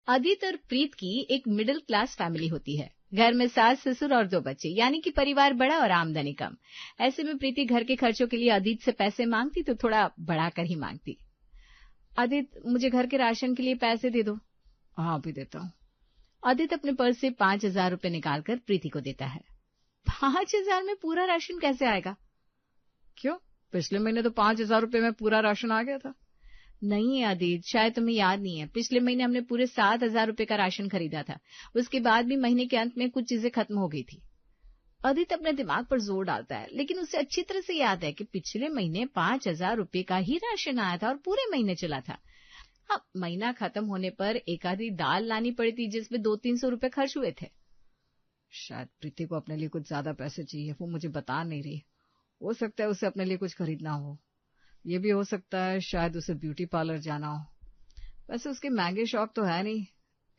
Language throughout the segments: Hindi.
अदित और प्रीत की एक मिडिल क्लास फैमिली होती है। घर में सास ससुर और 2 बच्चे, यानी कि परिवार बड़ा और आमदनी कम। ऐसे में प्रीति घर के खर्चों के लिए अदित से पैसे मांगती तो थोड़ा बढ़ाकर ही मांगती। अदित, मुझे घर के राशन के लिए पैसे दे दो। हाँ, अभी देता हूँ। अदित अपने पर्स से 5,000 रुपए निकालकर प्रीति को देता है। 5,000 में पूरा राशन कैसे आएगा? क्यों, पिछले महीने तो 5,000 रुपए में पूरा राशन आ गया था। नहीं अदित, शायद तुम्हें याद नहीं है, पिछले महीने हमने पूरे 7,000 रुपए का राशन खरीदा था। उसके बाद भी महीने के अंत में कुछ चीजें खत्म हो गई थी। अदित अपने दिमाग पर जोर डालता है, लेकिन उसे अच्छी तरह से याद है कि पिछले महीने 5,000 रुपए का ही राशन आया था और पूरे महीने चला था। हाँ, महीना खत्म होने पर एक आधी दाल लानी पड़ी थी जिसमें 200-300 रुपए खर्च हुए थे। शायद प्रीति को अपने लिए कुछ ज्यादा पैसे चाहिए, वो मुझे बता नहीं रही। हो सकता है उसे अपने लिए कुछ खरीदना हो। ये भी हो सकता है शायद उसे ब्यूटी पार्लर जाना हो। वैसे उसके महंगे शौक तो है नहीं,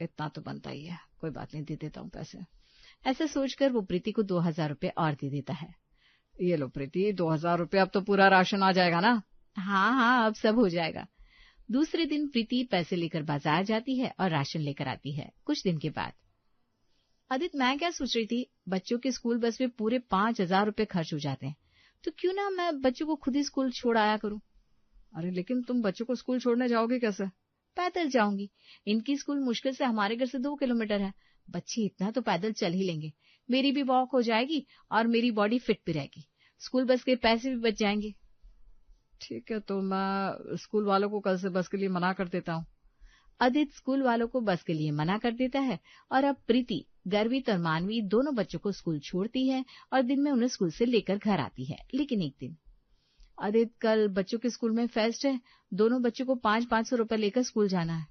इतना तो बनता ही है। कोई बात नहीं, दे देता हूँ पैसे। ऐसा सोचकर वो प्रीति को 2,000 रुपए और दे देता है। ये लो प्रीति, 2,000 रुपए, अब तो पूरा राशन आ जाएगा ना? हाँ हाँ, अब सब हो जाएगा। दूसरे दिन प्रीति पैसे लेकर बाजार जाती है और राशन लेकर आती है। कुछ दिन के बाद अदित, मैं क्या सोच रही थी, बच्चों के स्कूल बस में पूरे 5,000 रुपए खर्च हो जाते हैं, तो क्यों ना मैं बच्चों को खुद ही स्कूल छोड़ आया करूं। अरे लेकिन तुम बच्चों को स्कूल छोड़ने जाओगे कैसे? पैदल जाऊंगी। इनकी स्कूल मुश्किल से हमारे घर से 2 किलोमीटर है। बच्चे इतना तो पैदल चल ही लेंगे। मेरी भी वॉक हो जाएगी और मेरी बॉडी फिट भी रहेगी। स्कूल बस के पैसे भी बच जाएंगे। ठीक है, तो मैं स्कूल वालों को कल से बस के लिए मना कर देता हूँ। अदित स्कूल वालों को बस के लिए मना कर देता है और अब प्रीति गर्वित और मानवी दोनों बच्चों को स्कूल छोड़ती है और दिन में उन्हें स्कूल से लेकर घर आती है। लेकिन एक दिन, अदित, कल बच्चों के स्कूल में फेस्ट है, दोनों बच्चों को 500-500 रुपए लेकर स्कूल जाना है।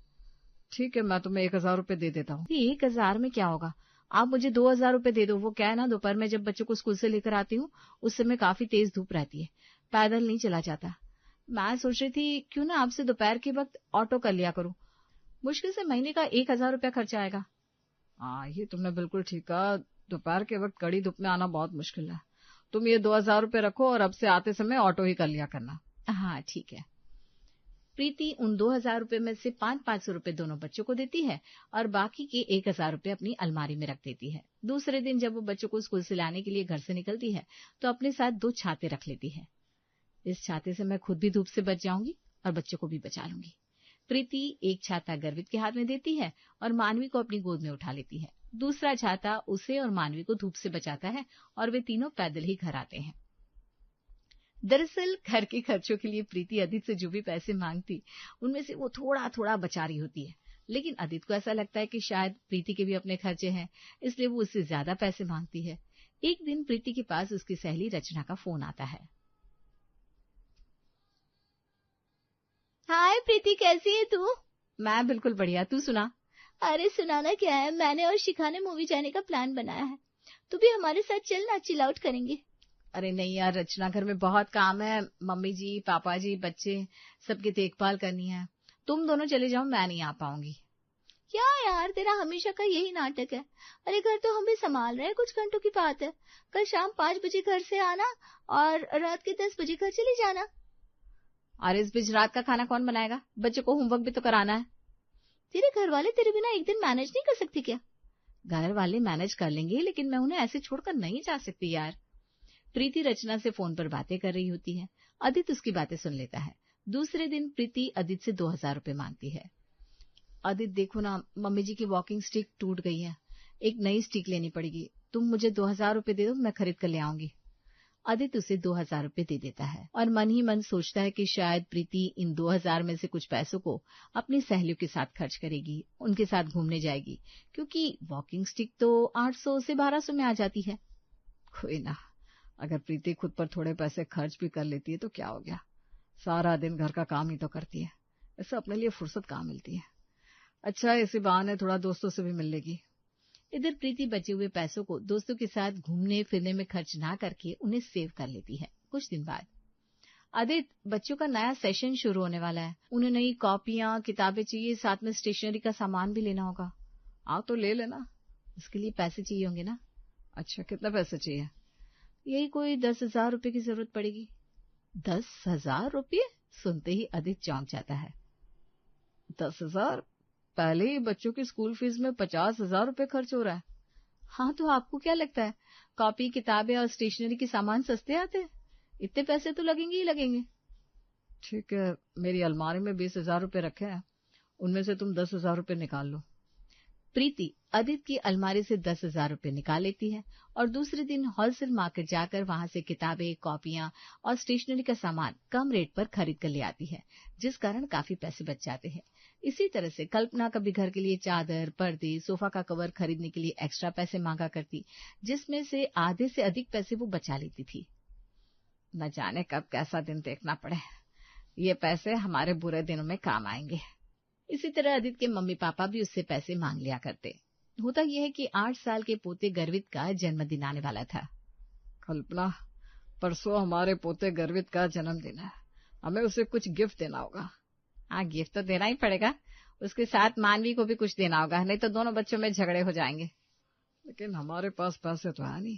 ठीक है, मैं तुम्हें 1,000 रुपए दे देता हूँ। 1,000 में क्या होगा, आप मुझे 2,000 रुपए दे दो। वो क्या है ना, दोपहर में जब बच्चों को स्कूल से लेकर आती हूँ उस समय काफी तेज धूप रहती है, पैदल नहीं चला जाता। मैं सोच रही थी क्यों ना आपसे दोपहर के वक्त ऑटो कर लिया करूँ, मुश्किल से महीने का 1,000 रुपया खर्चा आएगा। हाँ, ये तुमने बिल्कुल ठीक कहा, दोपहर के वक्त कड़ी धूप में आना बहुत मुश्किल है। तुम ये 2,000 रुपए रखो और अब से आते समय ऑटो ही कर लिया करना। हाँ ठीक है। प्रीति उन 2,000 रुपए में से 500-500 रुपए दोनों बच्चों को देती है और बाकी के 1,000 रुपए अपनी अलमारी में रख देती है। दूसरे दिन जब वो बच्चों को स्कूल से लाने के लिए घर से निकलती है तो अपने साथ 2 छाते रख लेती है। इस छाते से मैं खुद भी धूप से बच जाऊंगी और बच्चों को भी बचा लूंगी। प्रीति एक छाता गर्वित के हाथ में देती है और मानवी को अपनी गोद में उठा लेती है। दूसरा छाता उसे और मानवी को धूप से बचाता है और वे तीनों पैदल ही घर आते हैं। दरअसल घर के खर्चों के लिए प्रीति अदित से जो भी पैसे मांगती उनमें से वो थोड़ा थोड़ा बचा रही होती है, लेकिन अदित को ऐसा लगता है कि शायद प्रीति के भी अपने खर्चे हैं, इसलिए वो उससे ज्यादा पैसे मांगती है। एक दिन प्रीति के पास उसकी सहेली रचना का फोन आता है। हाय प्रीति, कैसी है तू? मैं बिल्कुल बढ़िया, तू सुना? अरे सुनाना क्या है, मैंने और शिखा ने मूवी जाने का प्लान बनाया है, तू भी हमारे साथ चल ना, चिल आउट करेंगे। अरे नहीं यार रचना, घर में बहुत काम है, मम्मी जी, पापा जी, बच्चे, सबकी देखभाल करनी है। तुम दोनों चले जाओ, मैं नहीं आ पाऊंगी। क्या यार, तेरा हमेशा का यही नाटक है। अरे घर तो हम भी संभाल रहे हैं, कुछ घंटों की बात है। कल शाम 5 बजे घर से आना और रात के 10 बजे घर चले जाना। अरे इस बीच रात का खाना कौन बनाएगा, बच्चों को होमवर्क भी तो कराना है। तेरे घर वाले तेरे बिना एक दिन मैनेज नहीं कर सकते क्या? घर वाले मैनेज कर लेंगे, लेकिन मैं उन्हें ऐसे छोड़कर नहीं जा सकती यार। प्रीति रचना से फोन पर बातें कर रही होती है। अदित उसकी बातें सुन लेता है। दूसरे दिन प्रीति अदित से 2,000 रुपए मांगती है। अदित देखो ना, मम्मी जी की वॉकिंग स्टिक टूट गई है, एक नई स्टिक लेनी पड़ेगी, तुम मुझे 2,000 रुपए दे दो, मैं खरीद कर ले आऊंगी। अदित उसे 2,000 रुपए दे देता है और मन ही मन सोचता है कि शायद प्रीति इन 2,000 में से कुछ पैसों को अपनी सहेलियों के साथ खर्च करेगी, उनके साथ घूमने जाएगी, क्योंकि वॉकिंग स्टिक तो 800 से 1,200 में आ जाती है। कोई ना, अगर प्रीति खुद पर थोड़े पैसे खर्च भी कर लेती है तो क्या हो गया, सारा दिन घर का काम ही तो करती है, इससे अपने लिए फुर्सत कहाँ मिलती है। अच्छा, इसी बहाने थोड़ा दोस्तों से भी मिल लेगी। इधर प्रीति बचे हुए पैसों को दोस्तों के साथ घूमने फिरने में खर्च ना करके उन्हें सेव कर लेती है। कुछ दिन बाद अदित, बच्चों का नया सेशन शुरू होने वाला है, उन्हें नई कॉपियां किताबें चाहिए, साथ में स्टेशनरी का सामान भी लेना होगा। आओ तो ले लेना, इसके लिए पैसे चाहिए होंगे ना। अच्छा, कितना पैसे चाहिए? यही कोई 10,000 रुपए की जरूरत पड़ेगी। 10,000 रुपये? सुनते ही अदित चौंक जाता है। 10,000? पहले ही बच्चों की स्कूल फीस में 50,000 रुपए खर्च हो रहा है। हाँ, तो आपको क्या लगता है कॉपी किताबें और स्टेशनरी के सामान सस्ते आते हैं? इतने पैसे तो लगेंगे ही लगेंगे। ठीक है, मेरी अलमारी में 20,000 रुपए रखे हैं, उनमें से तुम 10,000 रुपए निकाल लो। प्रीति आदित्य की अलमारी से 10,000 रुपए निकाल लेती है और दूसरे दिन होलसेल मार्केट जाकर वहां से किताबें, कॉपियां और स्टेशनरी का सामान कम रेट पर खरीद कर ले आती है, जिस कारण काफी पैसे बच जाते हैं। इसी तरह से कल्पना कभी घर के लिए चादर, पर्दे, सोफा का कवर खरीदने के लिए एक्स्ट्रा पैसे मांगा करती, जिसमें से आधे से अधिक पैसे वो बचा लेती थी। न जाने कब कैसा दिन देखना पड़े, ये पैसे हमारे बुरे दिनों में काम आएंगे। इसी तरह आदित्य के मम्मी पापा भी उससे पैसे मांग लिया करते। होता यह है कि 8 साल के पोते गर्वित का जन्मदिन आने वाला था। कल्पना, परसों हमारे पोते गर्वित का जन्मदिन है, हमें उसे कुछ गिफ्ट देना होगा। हाँ, गिफ्ट तो देना ही पड़ेगा, उसके साथ मानवी को भी कुछ देना होगा, नहीं तो दोनों बच्चों में झगड़े हो जाएंगे। लेकिन हमारे पास पैसे तो है नहीं।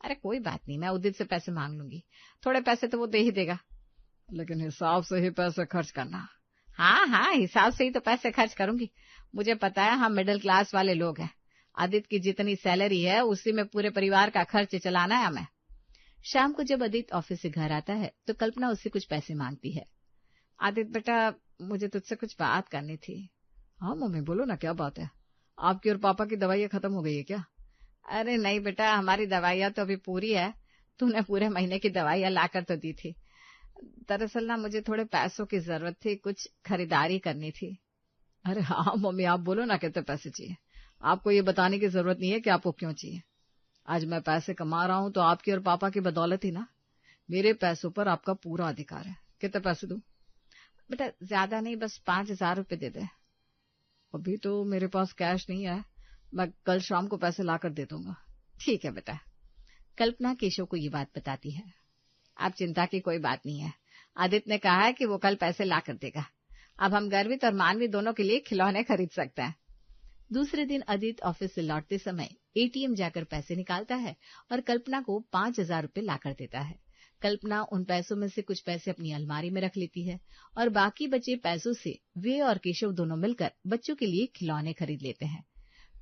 अरे कोई बात नहीं, मैं उदित से पैसे मांग लूंगी, थोड़े पैसे तो वो दे ही देगा। लेकिन हिसाब से ही पैसे खर्च करना। हाँ हाँ, हिसाब से ही तो पैसे खर्च करूंगी, मुझे पता है हम मिडिल क्लास वाले लोग हैं। आदित्य की जितनी सैलरी है उसी में पूरे परिवार का खर्च चलाना है हमें। शाम को जब आदित्य ऑफिस से घर आता है तो कल्पना उससे कुछ पैसे मांगती है। आदित्य बेटा, मुझे तुझसे कुछ बात करनी थी। हाँ मम्मी, बोलो ना, क्या बात है? आपकी और पापा की दवाइयाँ खत्म हो गई है क्या? अरे नहीं बेटा, हमारी दवाइयाँ तो अभी पूरी है, तूने पूरे महीने की दवाइयाँ लाकर तो दी थी। दरअसल ना मुझे थोड़े पैसों की जरूरत थी, कुछ खरीदारी करनी थी। अरे हाँ मम्मी, आप बोलो ना कितने पैसे चाहिए। आपको ये बताने की जरूरत नहीं है कि आपको क्यों चाहिए। आज मैं पैसे कमा रहा हूँ तो आपकी और पापा की बदौलत ही ना। मेरे पैसों पर आपका पूरा अधिकार है। कितने पैसे दूं? बेटा ज्यादा नहीं, बस 5,000 रुपए दे दे। अभी तो मेरे पास कैश नहीं है, मैं कल शाम को पैसे लाकर दे दूंगा। ठीक है बेटा। कल्पना केशव को ये बात बताती है। आप चिंता की कोई बात नहीं है, आदित्य ने कहा है कि वो कल पैसे ला कर देगा। अब हम गर्वित और मानवी दोनों के लिए खिलौने खरीद सकते हैं। दूसरे दिन आदित्य ऑफिस से लौटते समय एटीएम जाकर पैसे निकालता है और कल्पना को 5,000 रुपए लाकर देता है। कल्पना उन पैसों में से कुछ पैसे अपनी अलमारी में रख लेती है और बाकी बचे पैसों से वे और केशव दोनों मिलकर बच्चों के लिए खिलौने खरीद लेते हैं।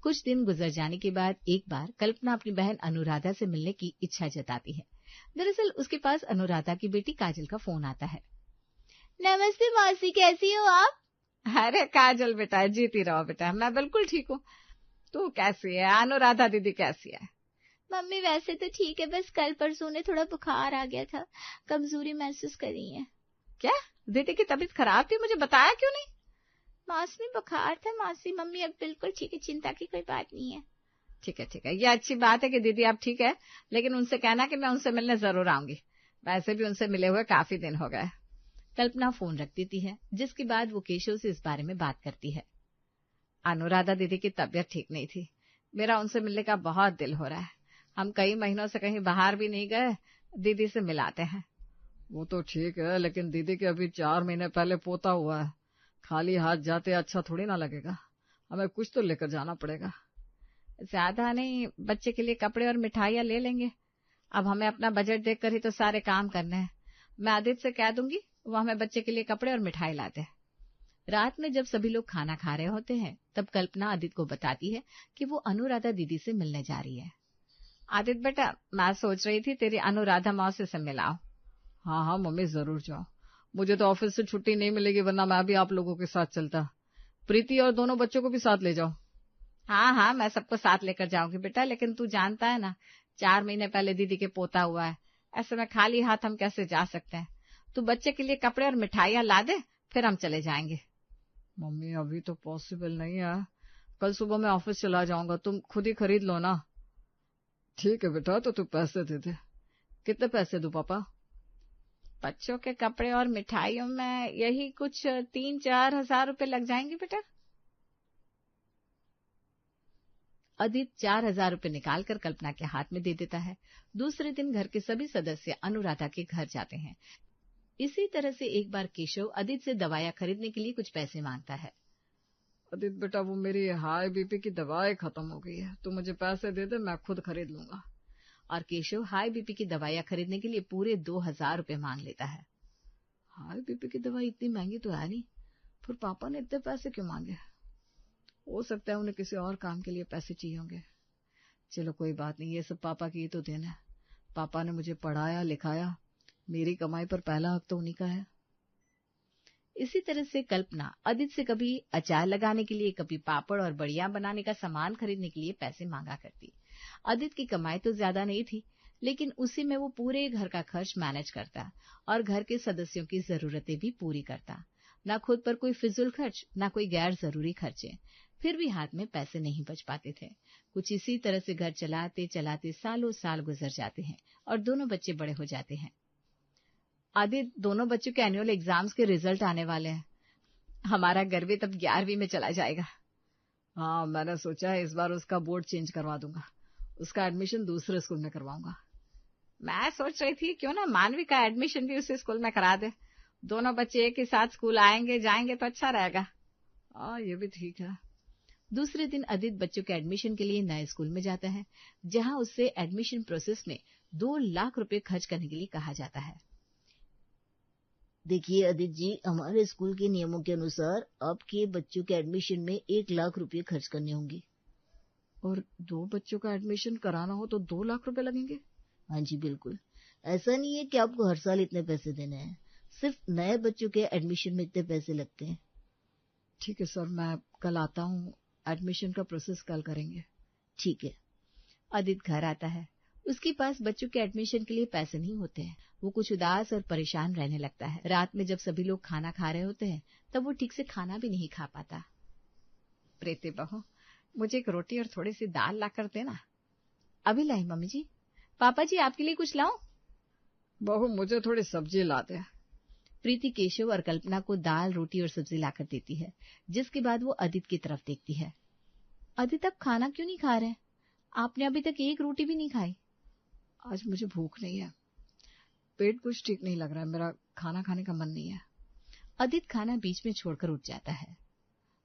कुछ दिन गुजर जाने के बाद एक बार कल्पना अपनी बहन अनुराधा से मिलने की इच्छा जताती है। दरअसल उसके पास अनुराधा की बेटी काजल का फोन आता है। नमस्ते मौसी, कैसी हो आप? अरे काजल बेटा, जीती रहो बेटा, मैं बिल्कुल ठीक हूँ। तू कैसी है? अनुराधा दीदी कैसी है? मम्मी वैसे तो ठीक है, बस कल परसों ने थोड़ा बुखार आ गया था, कमजोरी महसूस कर रही है। क्या दीदी की तबीयत खराब थी? मुझे बताया क्यों नहीं? मौसमी बुखार था मौसी, मम्मी अब बिल्कुल ठीक है, चिंता की कोई बात नहीं है। ठीक है, ये अच्छी बात है कि दीदी आप ठीक है, लेकिन उनसे कहना कि मैं उनसे मिलने जरूर आऊंगी। वैसे भी उनसे मिले हुए काफी दिन हो गए। कल्पना फोन रख देती है, जिसके बाद वो केशव से इस बारे में बात करती है। अनुराधा दीदी की तबीयत ठीक नहीं थी, मेरा उनसे मिलने का बहुत दिल हो रहा है। हम कई महीनों से कहीं बाहर भी नहीं गए, दीदी से मिलाते हैं। वो तो ठीक है, लेकिन दीदी के अभी 4 महीने पहले पोता हुआ है, खाली हाथ जाते अच्छा थोड़ी ना लगेगा, हमें कुछ तो लेकर जाना पड़ेगा। ज्यादा नहीं, बच्चे के लिए कपड़े और मिठाइयाँ ले लेंगे। अब हमें अपना बजट देखकर ही तो सारे काम करने हैं। मैं आदित्य से कह दूंगी, वो हमें बच्चे के लिए कपड़े और मिठाई लाते हैं। रात में जब सभी लोग खाना खा रहे होते हैं तब कल्पना आदित्य को बताती है कि वो अनुराधा दीदी से मिलने जा रही है। आदित्य बेटा, मैं सोच रही थी तेरी अनुराधा मौसी से मिलाओ। हाँ मम्मी, जरूर जाओ। मुझे तो ऑफिस से छुट्टी नहीं मिलेगी, वरना मैं भी आप लोगों के साथ चलता। प्रीति और दोनों बच्चों को भी साथ ले जाओ। हाँ, मैं सबको साथ लेकर जाऊंगी बेटा, लेकिन तू जानता है ना 4 महीने पहले दीदी के पोता हुआ है, ऐसे में खाली हाथ हम कैसे जा सकते हैं। तू बच्चे के लिए कपड़े और मिठाइयाँ ला दे, फिर हम चले जाएंगे। मम्मी अभी तो पॉसिबल नहीं है, कल सुबह मैं ऑफिस चला जाऊंगा, तुम खुद ही खरीद लो ना। ठीक है बेटा, तो तू पैसे दे दे। कितने पैसे दूं पापा? बच्चों के कपड़े और मिठाइयों में यही कुछ 3-4 हजार रुपए लग जाएंगे बेटा। आदित्य 4,000 रुपए निकालकर कल्पना के हाथ में दे देता है। दूसरे दिन घर के सभी सदस्य अनुराधा के घर जाते हैं। इसी तरह से एक बार केशव आदित्य से दवाइयां खरीदने के लिए कुछ पैसे मांगता है। आदित्य बेटा, वो मेरी हाई बीपी की दवाई खत्म हो गई है, तो मुझे पैसे दे दे, मैं खुद खरीद लूंगा। और केशव हाई बीपी की दवाइयां खरीदने के लिए पूरे 2,000 रुपए मांग लेता है। हाई बीपी की दवाई इतनी महंगी तो है नहीं, फिर पापा ने इतने पैसे क्यों मांगे? हो सकता है उन्हें किसी और काम के लिए पैसे चाहिए होंगे। चलो कोई बात नहीं, ये सब पापा की तो देन है। पापा ने मुझे पढ़ाया लिखाया, मेरी कमाई पर पहला हक तो उन्हीं का है। इसी तरह से कल्पना आदित्य से कभी अचार लगाने के लिए, कभी पापड़ और बड़िया बनाने का सामान खरीदने के लिए पैसे मांगा करती। आदित्य की कमाई तो ज्यादा नहीं थी, लेकिन उसी में वो पूरे घर का खर्च मैनेज करता और घर के सदस्यों की जरूरतें भी पूरी करता। न खुद पर कोई फिजूल खर्च, न कोई गैर जरूरी खर्चे। फिर भी हाथ में पैसे नहीं बच पाते थे। कुछ इसी तरह से घर चलाते चलाते सालों साल गुजर जाते हैं और दोनों बच्चे बड़े हो जाते हैं। आदित्य, दोनों बच्चों के एनुअल एग्जाम्स के रिजल्ट आने वाले हैं। हमारा गर्वी तब 11वीं में चला जाएगा। हाँ, मैंने सोचा है इस बार उसका बोर्ड चेंज करवा दूंगा। उसका एडमिशन दूसरे स्कूल में करवाऊंगा। मैं सोच रही थी क्यों ना मानवी का एडमिशन भी उसी स्कूल में करा दे। दोनों बच्चे एक ही साथ स्कूल आएंगे जाएंगे तो अच्छा रहेगा। हाँ, ये भी ठीक है। दूसरे दिन आदित्य बच्चों के एडमिशन के लिए नए स्कूल में जाता है, जहां उससे एडमिशन प्रोसेस में 2 लाख रुपए खर्च करने के लिए कहा जाता है। देखिए आदित्य जी, हमारे स्कूल के नियमों के अनुसार आपके बच्चों के एडमिशन में 1 लाख रुपए खर्च करने होंगे। और 2 बच्चों का एडमिशन कराना हो तो 2 लाख रुपए लगेंगे? हाँ जी बिल्कुल। ऐसा नहीं है कि आपको हर साल इतने पैसे देने हैं, सिर्फ नए बच्चों के एडमिशन में इतने पैसे लगते हैं। ठीक है सर, मैं कल आता हूँ। एडमिशन का प्रोसेस कल करेंगे। ठीक है। आदित्य घर आता है। उसके पास बच्चों के एडमिशन के लिए पैसे नहीं होते हैं। वो कुछ उदास और परेशान रहने लगता है। रात में जब सभी लोग खाना खा रहे होते हैं तब वो ठीक से खाना भी नहीं खा पाता। प्रीति बहू, मुझे एक रोटी और थोड़ी सी दाल ला कर देना। अभी लाई मम्मी जी। पापा जी, आपके लिए कुछ लाऊं? बहू, मुझे थोड़ी सब्जी ला दे। प्रीति केशव और कल्पना को दाल, रोटी और सब्जी लाकर देती है, जिसके बाद वो आदित्य की तरफ देखती है। आदित्य, आप खाना क्यों नहीं खा रहे? आपने अभी तक एक रोटी भी नहीं खाई। आज मुझे भूख नहीं है, पेट कुछ ठीक नहीं लग रहा है, मेरा खाना खाने का मन नहीं है। आदित्य खाना बीच में छोड़कर उठ जाता है।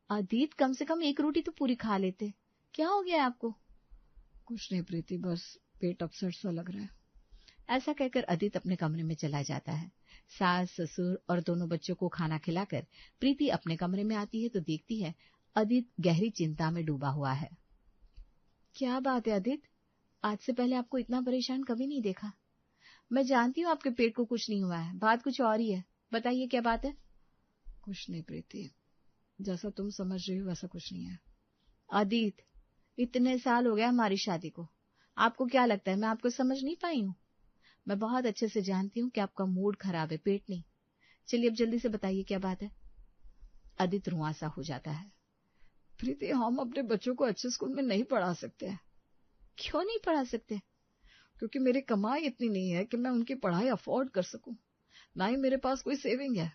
आदित्य, कम से कम एक रोटी तो पूरी खा लेते। क्या हो गया आपको? कुछ नहीं प्रीति, बस पेट अपसेट सा लग रहा है। ऐसा कहकर आदित्य अपने कमरे में चला जाता है। सास, ससुर और दोनों बच्चों को खाना खिलाकर प्रीति अपने कमरे में आती है तो देखती है आदित्य गहरी चिंता में डूबा हुआ है। क्या बात है आदित्य? आज से पहले आपको इतना परेशान कभी नहीं देखा। मैं जानती हूँ आपके पेट को कुछ नहीं हुआ है, बात कुछ और ही है। बताइए क्या बात है? कुछ नहीं प्रीति, जैसा तुम समझ रही हो वैसा कुछ नहीं है। आदित्य, इतने साल हो गए हमारी शादी को, आपको क्या लगता है मैं आपको समझ नहीं पाई हूँ? मैं बहुत अच्छे से जानती हूँ कि आपका मूड खराब है, पेट नहीं। चलिए अब जल्दी से बताइए क्या बात है। आदित्य रुआंसा हो जाता है। प्रीति, हम अपने बच्चों को अच्छे स्कूल में नहीं पढ़ा सकते। क्यों नहीं पढ़ा सकते? क्योंकि मेरी कमाई इतनी नहीं है कि मैं उनकी पढ़ाई अफोर्ड कर सकूं, ना ही मेरे पास कोई सेविंग है।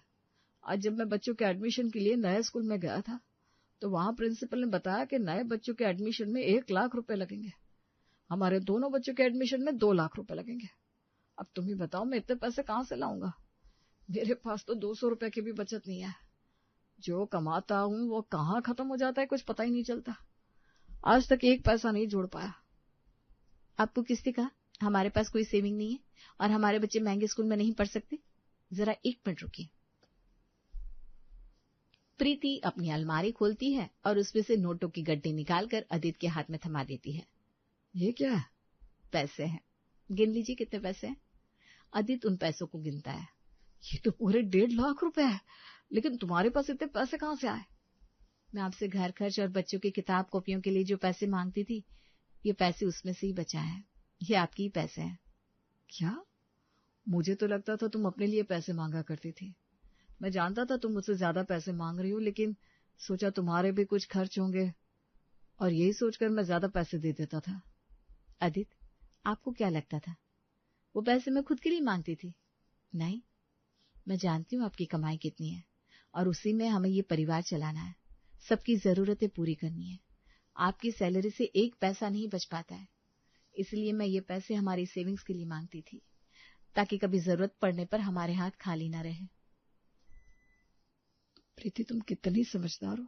आज जब मैं बच्चों के एडमिशन के लिए नए स्कूल में गया था तो वहां प्रिंसिपल ने बताया कि नए बच्चों के एडमिशन में 1 लाख रुपए लगेंगे। हमारे दोनों बच्चों के एडमिशन में 2 लाख रुपए लगेंगे। अब तुम ही बताओ, मैं इतने पैसे कहाँ से लाऊंगा? मेरे पास तो 200 रुपए की भी बचत नहीं है। जो कमाता हूँ वो कहाँ खत्म हो जाता है कुछ पता ही नहीं चलता। आज तक 1 पैसा नहीं जोड़ पाया। आपको किसने कहा हमारे पास कोई सेविंग नहीं है और हमारे बच्चे महंगे स्कूल में नहीं पढ़ सकते? जरा 1 मिनट रुकिए। प्रीति अपनी अलमारी खोलती है और उसमें से नोटों की गड्डी निकालकर आदित्य के हाथ में थमा देती है। ये क्या है? पैसे हैं, गिन लीजिए कितने पैसे हैं। आदित्य उन पैसों को गिनता है। ये तो पूरे 1.5 लाख रुपए है, लेकिन तुम्हारे पास इतने पैसे कहाँ से आए? मैं आपसे घर खर्च और बच्चों की किताब कॉपियों के लिए जो पैसे मांगती थी, ये पैसे उसमें से ही बचा है। ये आपके ही पैसे हैं। क्या? मुझे तो लगता था तुम अपने लिए पैसे मांगा करती थी। मैं जानता था तुम मुझसे ज्यादा पैसे मांग रही हो, लेकिन सोचा तुम्हारे भी कुछ खर्च होंगे और यही सोचकर मैं ज्यादा पैसे दे देता था। आदित्य, आपको क्या लगता था वो पैसे मैं खुद के लिए मांगती थी? नहीं, मैं जानती हूँ आपकी कमाई कितनी है और उसी में हमें ये परिवार चलाना है, सबकी जरूरतें पूरी करनी है। आपकी सैलरी से 1 पैसा नहीं बच पाता है, इसलिए मैं ये पैसे हमारी सेविंग्स के लिए मांगती थी, ताकि कभी जरूरत पड़ने पर हमारे हाथ खाली न रहे। प्रीति, तुम कितनी समझदार हो।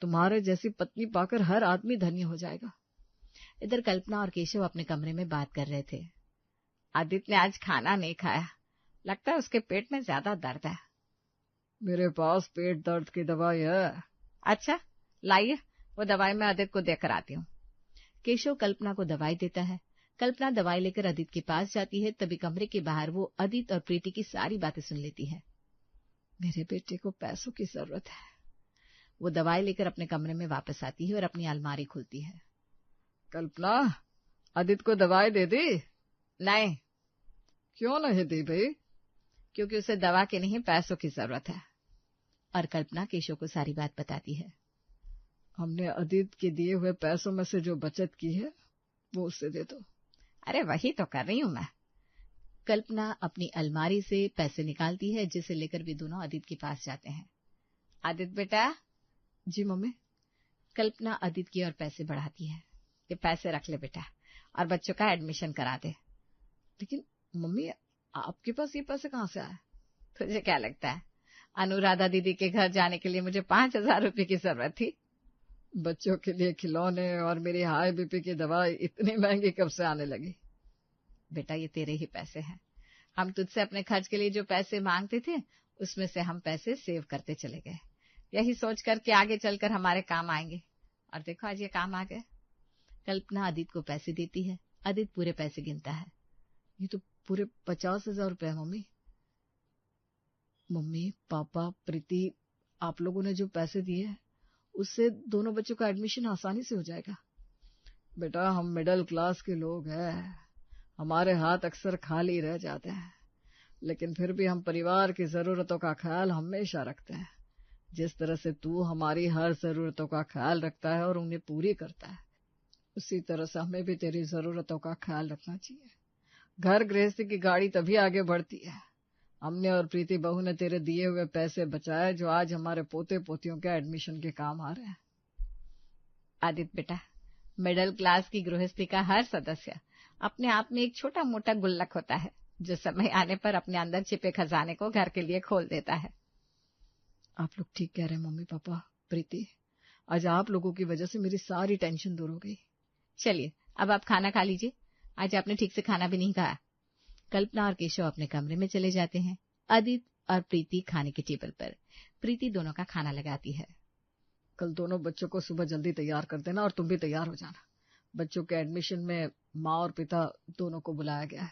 तुम्हारे जैसी पत्नी पाकर हर आदमी धन्य हो जाएगा। इधर कल्पना और केशव अपने कमरे में बात कर रहे थे। आदित्य ने आज खाना नहीं खाया, लगता है उसके पेट में ज्यादा दर्द है। मेरे पास पेट दर्द की दवाई है। अच्छा लाइए, वो दवाई मैं आदित्य को देकर आती हूँ। केशव कल्पना को दवाई देता है। कल्पना दवाई लेकर आदित्य के पास जाती है। तभी कमरे के बाहर वो आदित्य और प्रीति की सारी बातें सुन लेती है। मेरे बेटे को पैसों की जरूरत है। वो दवाई लेकर अपने कमरे में वापस आती है और अपनी अलमारी खोलती है। कल्पना, आदित्य को दवाई दे दी? नहीं। क्यों नहीं दी भाई? क्योंकि उसे दवा की नहीं, पैसों की जरूरत है। और कल्पना केशव को सारी बात बताती है। हमने आदित्य के दिए हुए पैसों में से जो बचत की है वो उससे दे दो। अरे वही तो कर रही हूं मैं। कल्पना अपनी अलमारी से पैसे निकालती है, जिसे लेकर वे दोनों आदित्य के पास जाते हैं। आदित्य बेटा। जी मम्मी। कल्पना आदित्य की ओर पैसे बढ़ाती है। ये पैसे रख ले बेटा, और बच्चों का एडमिशन करा दे। लेकिन मम्मी, आपके पास ये पैसे कहाँ से आए? तुझे क्या लगता है अनुराधा दीदी के घर जाने के लिए मुझे 5,000 रुपए की जरूरत थी? बच्चों के लिए खिलौने और मेरी हाई बीपी की दवाई इतनी महंगी कब से आने लगी? बेटा ये तेरे ही पैसे हैं। हम तुझसे अपने खर्च के लिए जो पैसे मांगते थे उसमें से हम पैसे सेव करते चले गए, यही सोचकर कि आगे चलकर हमारे काम आएंगे। और देखो आज ये काम आ गए। कल्पना आदित्य को पैसे देती है। आदित्य पूरे पैसे गिनता है। ये तो पूरे 50,000 रुपए है मम्मी। मम्मी, पापा, प्रीति, आप लोगों ने जो पैसे दिए हैं उससे दोनों बच्चों का एडमिशन आसानी से हो जाएगा। बेटा, हम मिडिल क्लास के लोग हैं, हमारे हाथ अक्सर खाली रह जाते हैं, लेकिन फिर भी हम परिवार की जरूरतों का ख्याल हमेशा रखते हैं। जिस तरह से तू हमारी हर जरूरतों का ख्याल रखता है और उन्हें पूरी करता है, उसी तरह से हमें भी तेरी जरूरतों का ख्याल रखना चाहिए। घर गृहस्थी की गाड़ी तभी आगे बढ़ती है। हमने और प्रीति बहू ने तेरे दिए हुए पैसे बचाए, जो आज हमारे पोते पोतियों के एडमिशन के काम आ रहे हैं। आदित्य बेटा, मिडिल क्लास की गृहस्थी का हर सदस्य अपने आप में एक छोटा मोटा गुल्लक होता है, जो समय आने पर अपने अंदर छिपे खजाने को घर के लिए खोल देता है। आप लोग ठीक कह रहे हैं मम्मी, पापा, प्रीति। आज आप लोगों की वजह से मेरी सारी टेंशन दूर हो गई। चलिए अब आप खाना खा लीजिए, आज आपने ठीक से खाना भी नहीं खाया। कल्पना और केशव अपने कमरे में चले जाते हैं। आदित्य और प्रीति खाने के टेबल पर। प्रीति दोनों का खाना लगाती है। कल दोनों बच्चों को सुबह जल्दी तैयार कर देना और तुम भी तैयार हो जाना। बच्चों के एडमिशन में माँ और पिता दोनों को बुलाया गया है।